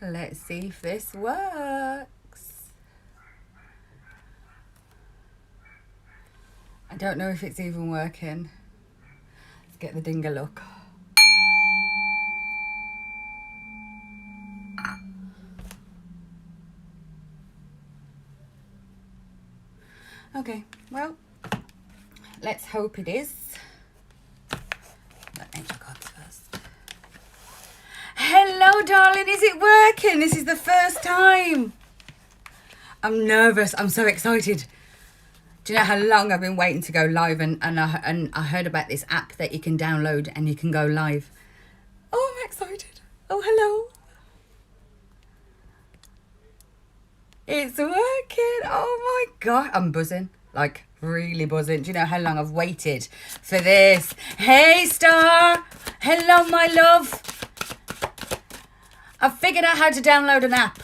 Let's see if this works. I don't know if it's even working. Let's get the ding a look. Okay, well, let's hope it is. But angel cards first. Hello, darling. Is it working? This is the first time. I'm nervous. I'm so excited. Do you know how long I've been waiting to go live? And I heard about this app that you can download and you can go live. Oh, I'm excited. Oh, hello. It's working. Oh my God. I'm buzzing. Like, really buzzing. Do you know how long I've waited for this? Hey, Star. Hello, my love. I've figured out how to download an app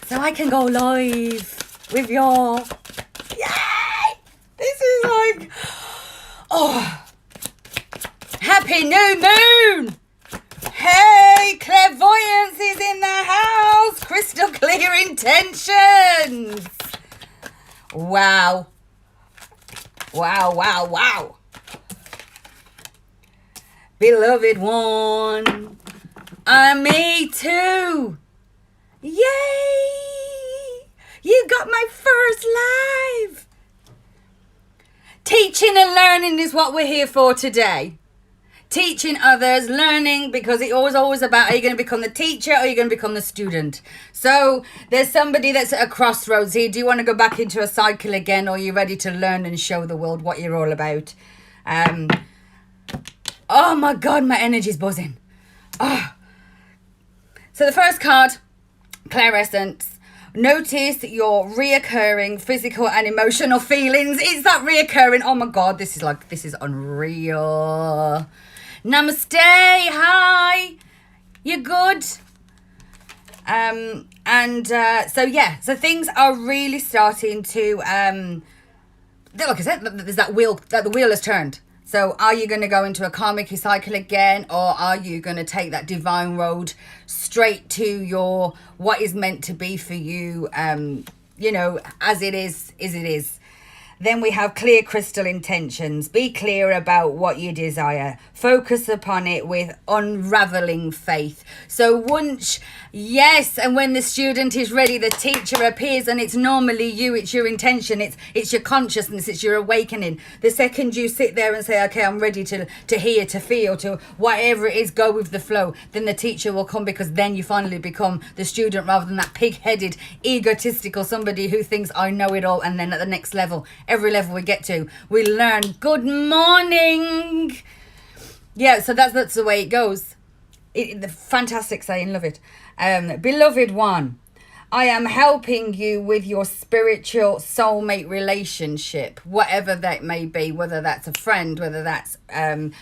so I can go live with your... Yay! This is like... Oh. Happy new moon! Hey, clairvoyance is in the house. Crystal clear intentions. Wow. Wow, wow, wow. Beloved one. Me too. Yay! You got my first live. Teaching and learning is what we're here for today. Teaching others, learning, because it was always about, are you going to become the teacher or are you going to become the student? So there's somebody that's at a crossroads here. Do you want to go back into a cycle again, or are you ready to learn and show the world what you're all about? Oh my God, my energy's buzzing. Oh. So the first card, clairessence. Notice your reoccurring physical and emotional feelings. Is that reoccurring? Oh my God, this is unreal. Namaste, hi. You good? So things are really starting to like I said, there's that the wheel has turned. So are you going to go into a karmic cycle again, or are you going to take that divine road straight to your what is meant to be for you, as it is, it is. Then we have clear crystal intentions. Be clear about what you desire. Focus upon it with unraveling faith. So once, yes, and when the student is ready, the teacher appears, and it's normally you, it's your intention, it's your consciousness, it's your awakening. The second you sit there and say, okay, I'm ready to hear, to feel, to whatever it is, go with the flow, then the teacher will come, because then you finally become the student rather than that pig-headed, egotistical somebody who thinks I know it all. And then at the next level, every level we get to, we learn good morning. Yeah, so that's the way it goes. The fantastic saying, love it. Beloved one, I am helping you with your spiritual soulmate relationship, whatever that may be, whether that's a friend, whether that's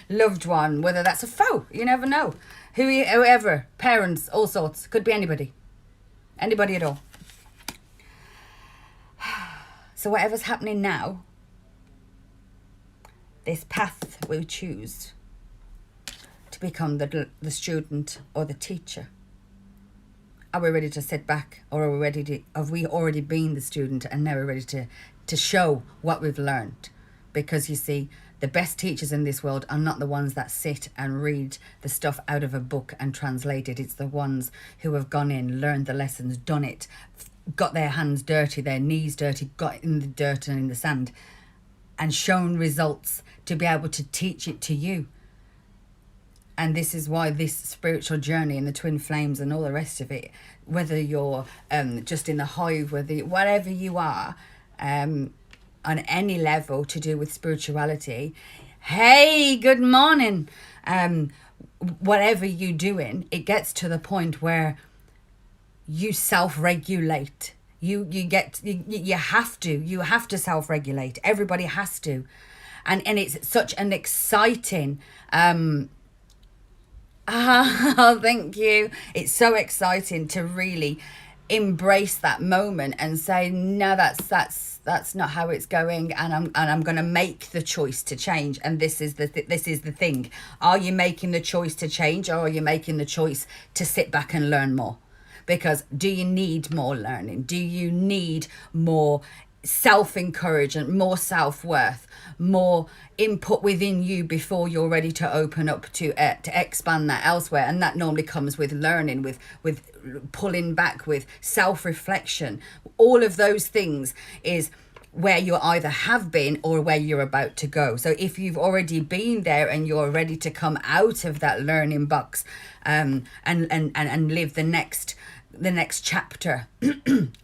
loved one, whether that's a foe. You never know. Whoever, parents, all sorts. Could be anybody. Anybody at all. So whatever's happening now, this path we choose to become the student or the teacher. Are we ready to sit back, or have we already been the student and now we're ready to show what we've learned? Because you see, the best teachers in this world are not the ones that sit and read the stuff out of a book and translate it. It's the ones who have gone in, learned the lessons, done it, got their hands dirty, their knees dirty, got in the dirt and in the sand, and shown results to be able to teach it to you. And this is why this spiritual journey and the twin flames and all the rest of it, whether you're just in the hive, whatever you are, on any level to do with spirituality, hey, good morning, whatever you're doing, it gets to the point where you self-regulate. You have to self-regulate. Everybody has to. And it's such an exciting thank you. It's so exciting to really embrace that moment and say, no, that's That's not how it's going, and I'm going to make the choice to change. And this is the thing. Are you making the choice to change, or are you making the choice to sit back and learn more? Because do you need more learning? Do you need more self-encouragement, more self-worth, more input within you before you're ready to open up to expand that elsewhere? And that normally comes with learning, with pulling back, with self-reflection. All of those things is where you either have been or where you're about to go. So if you've already been there and you're ready to come out of that learning box, and live the next chapter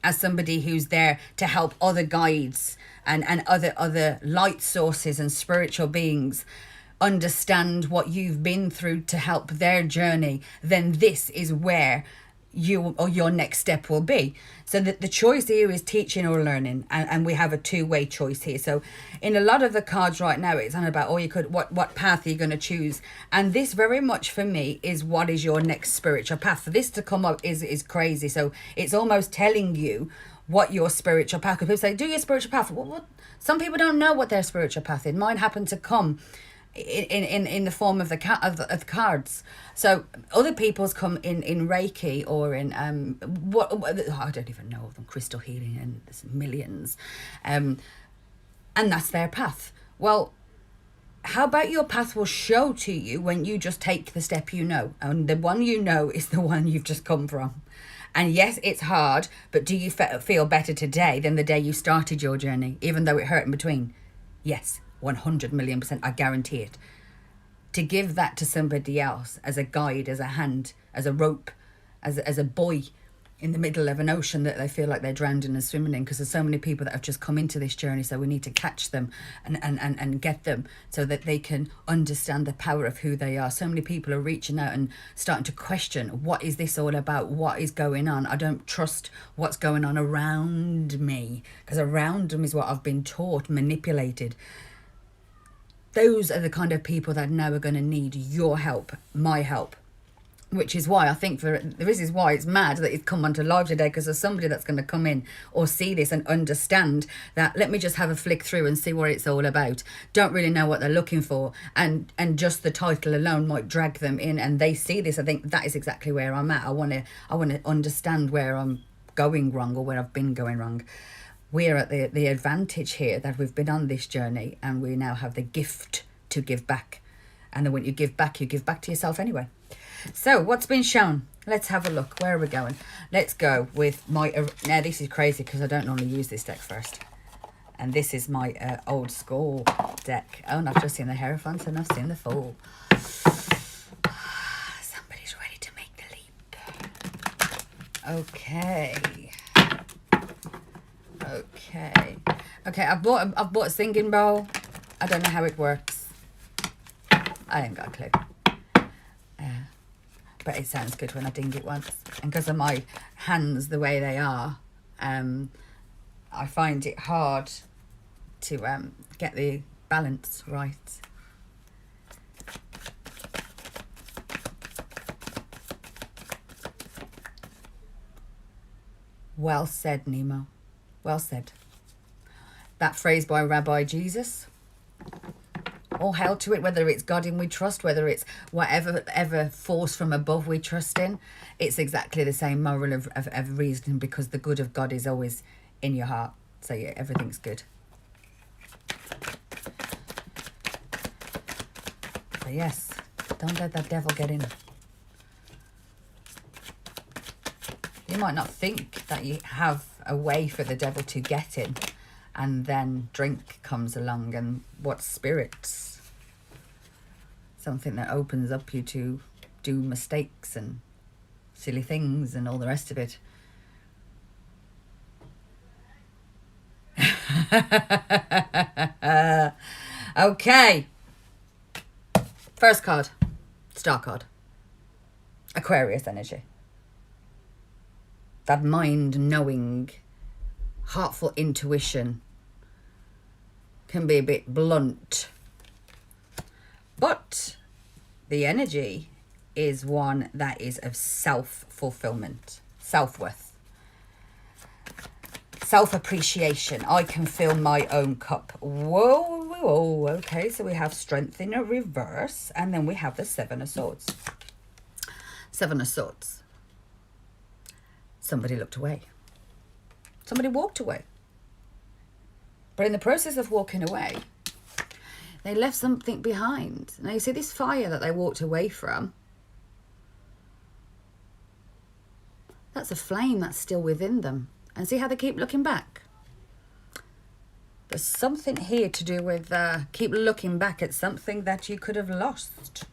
as somebody who's there to help other guides and other light sources and spiritual beings understand what you've been through to help their journey, then this is where you or your next step will be. So that the choice here is teaching or learning, and we have a two-way choice here. So in a lot of the cards right now, it's on about, what path are you going to choose? And this very much for me is, what is your next spiritual path? For this to come up is crazy. So it's almost telling you what your spiritual path. People say, do your spiritual path. What? Some people don't know what their spiritual path is. Mine happened to come in the form of the cards. So other people's come in Reiki or in I don't even know of them, crystal healing, and there's millions, and that's their path. Well, how about your path will show to you when you just take the step, and the one is the one you've just come from. And yes, it's hard, but do you feel better today than the day you started your journey, even though it hurt in between? Yes, 100 million %, I guarantee it. To give that to somebody else as a guide, as a hand, as a rope, as a buoy in the middle of an ocean that they feel like they're drowning and swimming in, because there's so many people that have just come into this journey, so we need to catch them and get them so that they can understand the power of who they are. So many people are reaching out and starting to question, what is this all about? What is going on? I don't trust what's going on around me, because around them is what I've been taught, manipulated. Those are the kind of people that now are going to need your help, my help. Which is why I think this is why it's mad that it's come onto live today, because there's somebody that's going to come in or see this and understand that, let me just have a flick through and see what it's all about. Don't really know what they're looking for, and just the title alone might drag them in, and they see this. I think that is exactly where I'm at. I want to understand where I'm going wrong, or where I've been going wrong. We're at the advantage here that we've been on this journey, and we now have the gift to give back. And then when you give back to yourself anyway. So what's been shown? Let's have a look. Where are we going? Let's go with my... Now, this is crazy because I don't normally use this deck first. And this is my old school deck. Oh, and I've just seen the Hierophant and I've seen the Fool. Somebody's ready to make the leap. Okay. I've bought a singing bowl. I don't know how it works. I ain't got a clue. But it sounds good when I ding it once. And because of my hands the way they are, I find it hard to get the balance right. Well said, Nemo. Well said. That phrase by Rabbi Jesus. All hail to it, whether it's God in we trust, whether it's whatever force from above we trust in. It's exactly the same moral of reasoning, because the good of God is always in your heart. So yeah, everything's good. So yes, don't let that devil get in. You might not think that you have a way for the devil to get in, and then drink comes along, and what spirits? Something that opens up you to do mistakes and silly things and all the rest of it. Okay. First card. Star card. Aquarius energy. That mind-knowing, heartful intuition can be a bit blunt. But the energy is one that is of self-fulfillment, self-worth. self-appreciation. I can fill my own cup. Whoa, whoa, okay. So we have strength in a reverse, and then we have the Seven of Swords. Seven of Swords. Somebody looked away. Somebody walked away. But in the process of walking away, they left something behind. Now you see this fire that they walked away from. That's a flame that's still within them. And see how they keep looking back? There's something here to do with keep looking back at something that you could have lost.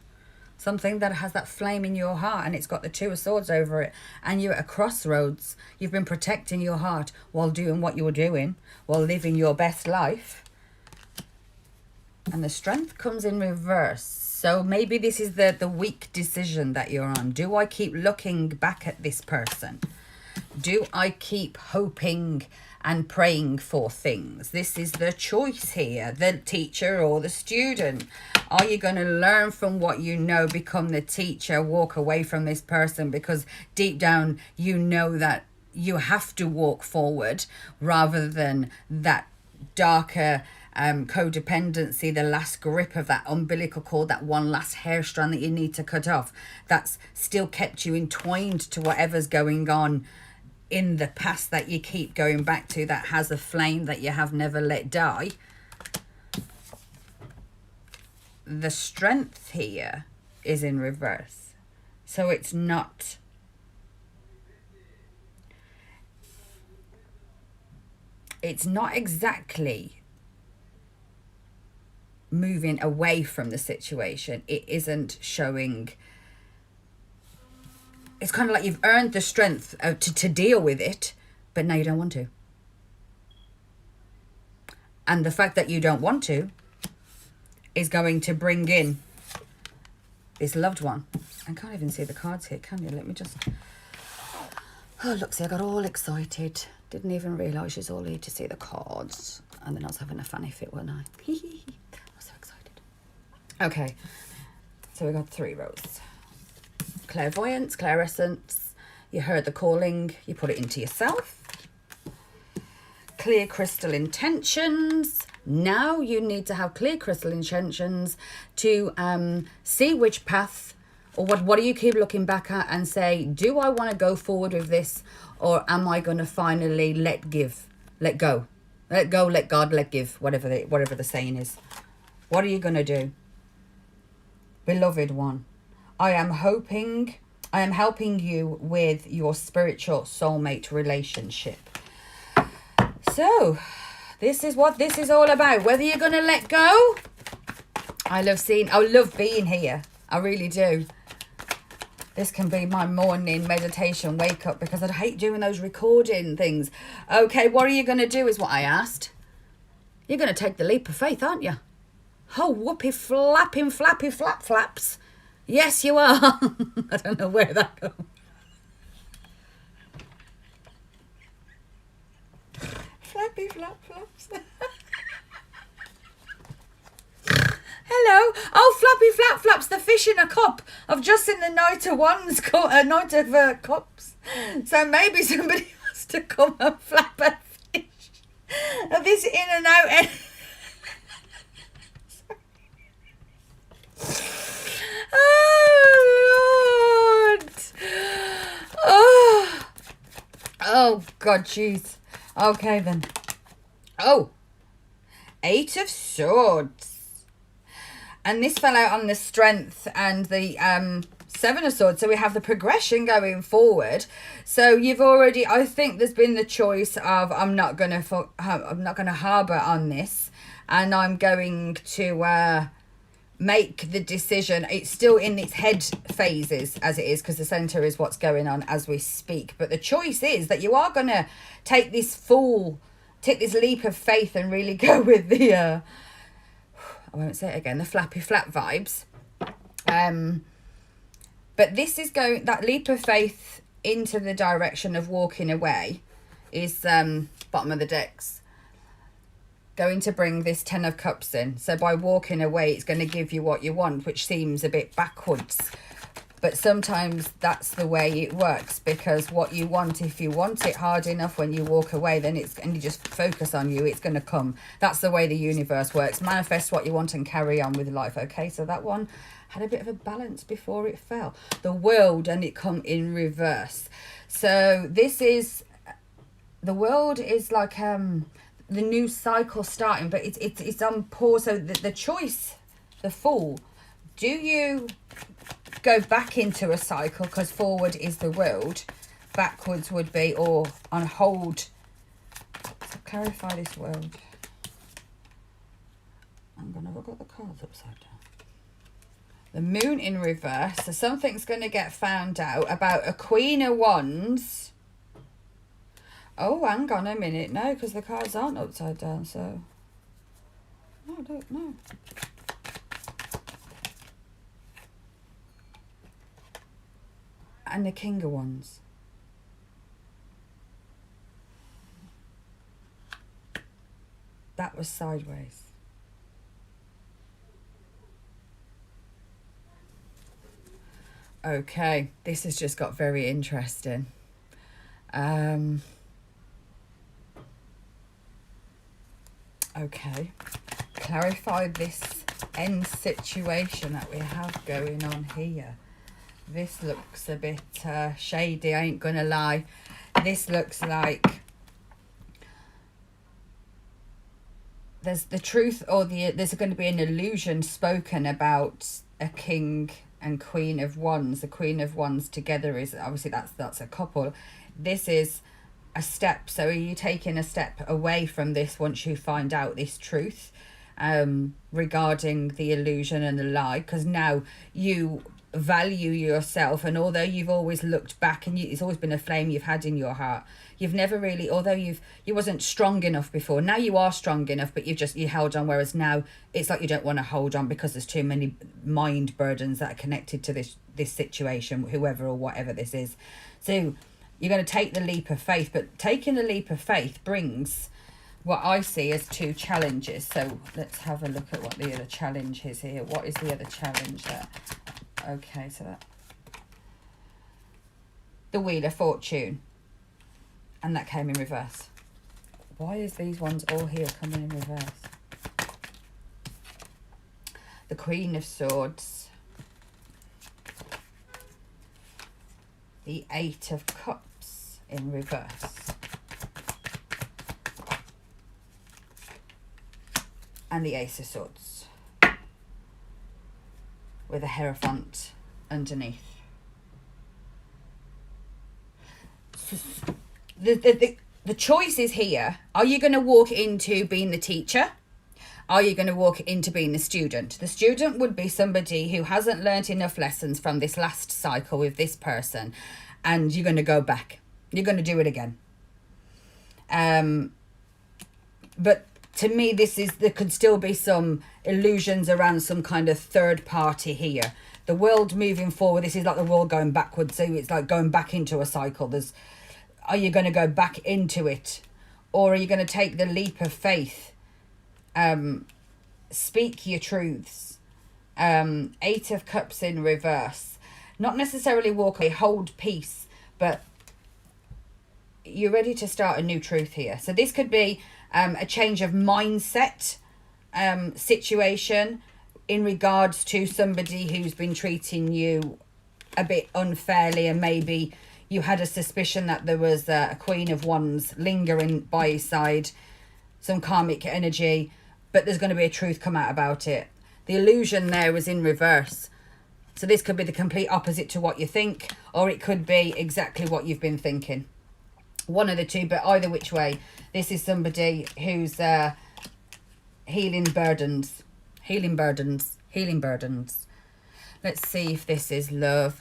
Something that has that flame in your heart, and it's got the Two of Swords over it. And you're at a crossroads. You've been protecting your heart while doing what you were doing, while living your best life. And the Strength comes in reverse. So maybe this is the weak decision that you're on. Do I keep looking back at this person? Do I keep hoping and praying for things? This is the choice here, the teacher or the student. Are you going to learn from what you know, become the teacher, walk away from this person because deep down you know that you have to walk forward rather than that darker codependency, the last grip of that umbilical cord, that one last hair strand that you need to cut off, that's still kept you entwined to whatever's going on in the past that you keep going back to, that has a flame that you have never let die. The Strength here is in reverse. So it's not exactly moving away from the situation. It isn't showing. It's kind of like you've earned the strength to deal with it, but now you don't want to. And the fact that you don't want to is going to bring in this loved one. I can't even see the cards here, can you? Let me just... Oh, look, see, I got all excited. Didn't even realise she's all here to see the cards. And then I was having a funny fit, wasn't I? I was so excited. Okay, so we got 3 rows. Clairvoyance, clairessence. You heard the calling, you put it into yourself. Clear crystal intentions. Now you need to have clear crystal intentions to see which path, or what do you keep looking back at and say, do I want to go forward with this, or am I going to finally let go, let God, let give, whatever the saying is. What are you going to do? Beloved one, I am helping you with your spiritual soulmate relationship. So, this is what this is all about. Whether you're going to let go. I love being here. I really do. This can be my morning meditation wake up, because I'd hate doing those recording things. Okay, what are you going to do is what I asked. You're going to take the leap of faith, aren't you? Oh, whoopee flapping flappy flap flaps. Yes, you are. I don't know where that goes. Flappy flap flaps. Hello. Oh, flappy flap flaps, the fish in a cup. I've just seen the Knight of Wands, Knight of Cups. So maybe somebody wants to come and flap a fish. A this in and out. Oh, Lord. Oh, God, jeez. Okay, then. Oh, 8 of Swords. And this fell out on the Strength and the 7 of Swords. So we have the progression going forward. So you've already, I think there's been the choice of I'm not going to harbour on this, and I'm going to make the decision. It's still in its head phases as it is, because the center is what's going on as we speak. But the choice is that you are going to take this leap of faith and really go with the I won't say it again, the flappy flap vibes. But this is going, that leap of faith into the direction of walking away is bottom of the decks. Going to bring this 10 of Cups in. So by walking away, it's going to give you what you want, which seems a bit backwards. But sometimes that's the way it works, because what you want, if you want it hard enough, when you walk away, then and you just focus on you, it's going to come. That's the way the universe works. Manifest what you want and carry on with life. Okay, so that one had a bit of a balance before it fell. The World, and it come in reverse. So this is, the World is like the new cycle starting, but it's on pause. So the choice, the Fool, do you go back into a cycle, because forward is the World, backwards would be, or on hold. So clarify this World. I'm gonna look at the cards upside down. The Moon in reverse. So something's going to get found out about a Queen of Wands. Oh, hang on a minute. No, because the cards aren't upside down. So I don't know. And the King of Wands. That was sideways. Okay, this has just got very interesting. Okay, clarify this end situation that we have going on here. This looks a bit shady, I ain't gonna lie. This looks like there's the truth, or there's going to be an illusion spoken about a King and Queen of Wands. The Queen of Wands together is obviously that's a couple. This is a step. So are you taking a step away from this once you find out this truth regarding the illusion and the lie? Because now you value yourself, and although you've always looked back, and it's always been a flame you've had in your heart, you've never really, although you wasn't strong enough before, now you are strong enough, but you held on, whereas now it's like you don't want to hold on because there's too many mind burdens that are connected to this situation, whoever or whatever this is. So you're going to take the leap of faith, but taking the leap of faith brings what I see as two challenges. So let's have a look at what the other challenge is here. What is the other challenge there? Okay, so that the Wheel of Fortune, and that came in reverse. Why is these ones all here coming in reverse? The Queen of Swords, the Eight of Cups in reverse, and the Ace of Swords with a Hierophant underneath. The choice is here. Are you going to walk into being the teacher? Are you going to walk into being the student? The student would be somebody who hasn't learnt enough lessons from this last cycle with this person, and you're going to go back. You're going to do it again. But to me, there could still be some illusions around some kind of third party here. The world moving forward, this is like the world going backwards. So it's like going back into a cycle. Are you going to go back into it? Or are you going to take the leap of faith? Speak your truths. Eight of Cups in reverse. Not necessarily walk away, hold peace, but you're ready to start a new truth here. So this could be a change of mindset situation in regards to somebody who's been treating you a bit unfairly, and maybe you had a suspicion that there was a Queen of Wands lingering by your side, some karmic energy, but there's going to be a truth come out about it. The illusion there was in reverse. So this could be the complete opposite to what you think, or it could be exactly what you've been thinking. One of the two, but either which way, this is somebody who's healing burdens. Healing burdens. Healing burdens. Let's see if this is love.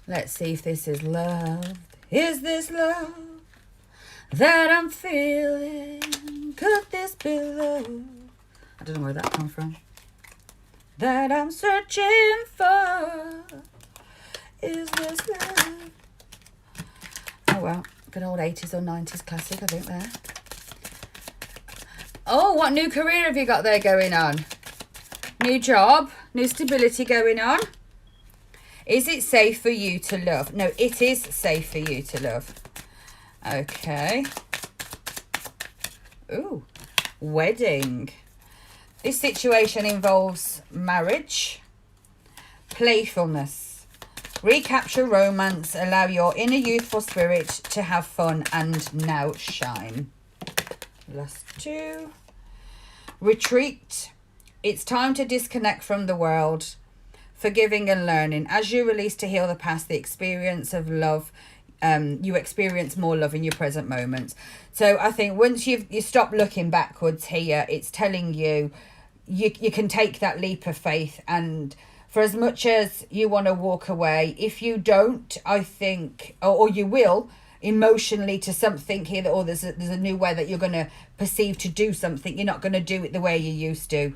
Let's see if this is love. Is this love that I'm feeling? Could this be love? I don't know where that come from. That I'm searching for. Is this love? Oh well, good old 80s or 90s classic, I think there. Oh, what new career have you got there going on? New job, new stability going on. Is it safe for you to love? No, it is safe for you to love. Okay. Ooh, wedding. This situation involves marriage, playfulness, recapture romance, allow your inner youthful spirit to have fun and now shine. Last two. Retreat. It's time to disconnect from the world, forgiving and learning. As you release to heal the past, the experience of love, you experience more love in your present moments. So I think once you stop looking backwards here, it's telling you, you can take that leap of faith. And for as much as you want to walk away, if you don't, I think, or you will, emotionally to something here, that or there's a new way that you're going to perceive to do something. You're not going to do it the way you used to.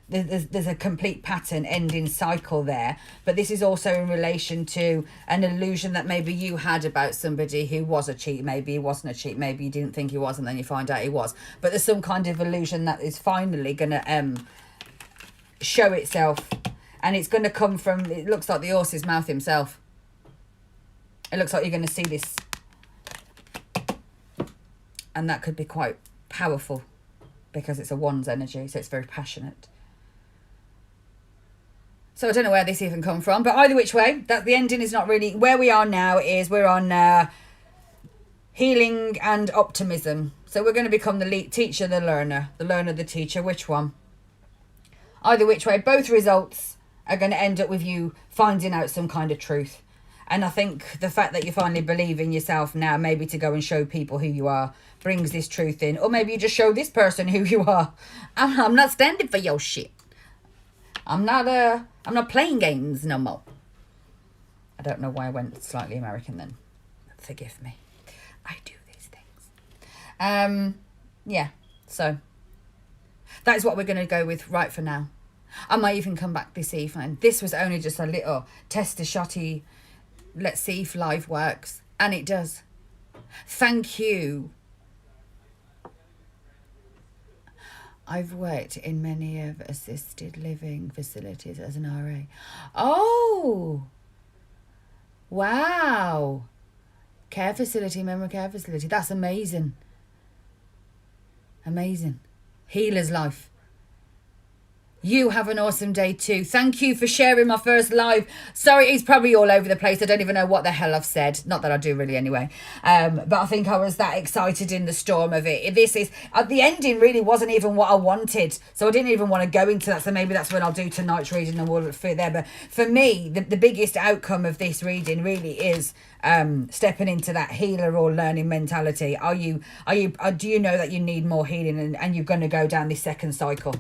There's a complete pattern ending cycle there, but this is also in relation to an illusion that maybe you had about somebody who was a cheat. Maybe he wasn't a cheat, maybe you didn't think he was, and then you find out he was. But there's some kind of illusion that is finally going to show itself, and it's going to come from, it looks like the horse's mouth himself. It looks like you're going to see this, and that could be quite powerful because it's a wand's energy, so it's very passionate. So I don't know where this even come from, but either which way, that the ending is not really where we are now. Is we're on healing and optimism. So we're going to become the teacher, the learner, the teacher. Which one? Either which way, both results are going to end up with you finding out some kind of truth. And I think the fact that you finally believe in yourself now, maybe to go and show people who you are, brings this truth in. Or maybe you just show this person who you are. I'm not standing for your shit. I'm not playing games no more. I don't know why I went slightly American then. Forgive me. I do these things. Yeah, so that is what we're going to go with right for now. I might even come back this evening. This was only just a little tester shotty. Let's see if live works. And it does. Thank you. I've worked in many of assisted living facilities as an RA. Oh, wow. Care facility, memory care facility. That's amazing. Amazing. Healer's life. You have an awesome day too. Thank you for sharing my first live. Sorry, it's probably all over the place. I don't even know what the hell I've said. Not that I do really anyway. But I think I was that excited in the storm of it. This is, the ending really wasn't even what I wanted. So I didn't even want to go into that. So maybe that's when I'll do tonight's reading and we'll fit there. But for me, the biggest outcome of this reading really is stepping into that healer or learning mentality. Do you know that you need more healing and you're going to go down this second cycle?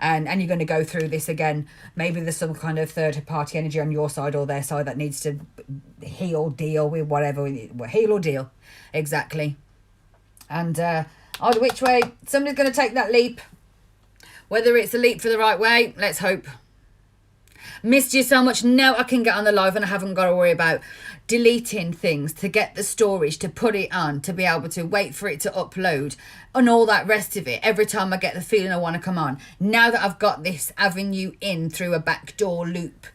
And you're going to go through this again. Maybe there's some kind of third party energy on your side or their side that needs to heal, deal with whatever. Heal or deal. Exactly. And either which way, somebody's going to take that leap. Whether it's a leap for the right way, let's hope. Missed you so much. Now I can get on the live and I haven't got to worry about deleting things to get the storage, to put it on, to be able to wait for it to upload and all that rest of it. Every time I get the feeling I want to come on. Now that I've got this avenue in through a backdoor loop,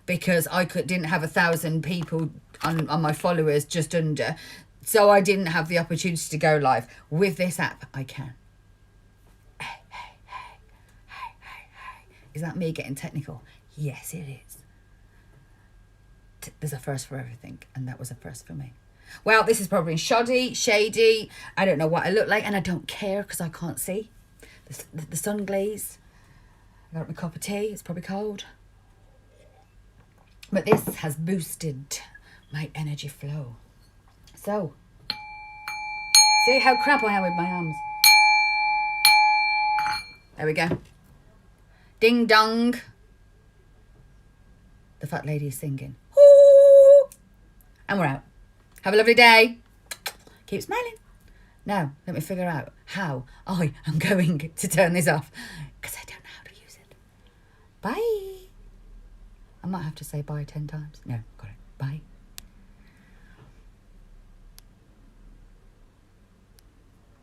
because I didn't have 1,000 people on my followers, just under. So I didn't have the opportunity to go live. With this app, I can. Hey. Is that me getting technical? Yes, it is. There's a first for everything, and that was a first for me. Well, this is probably shoddy, shady. I don't know what I look like, and I don't care because I can't see. The sun glaze. I got my cup of tea. It's probably cold. But this has boosted my energy flow. So, see how crap I am with my arms. There we go. Ding dong. The fat lady is singing. Ooh. And we're out. Have a lovely day. Keep smiling. Now, let me figure out how I am going to turn this off, because I don't know how to use it. Bye. I might have to say bye 10 times. No, got it. Bye.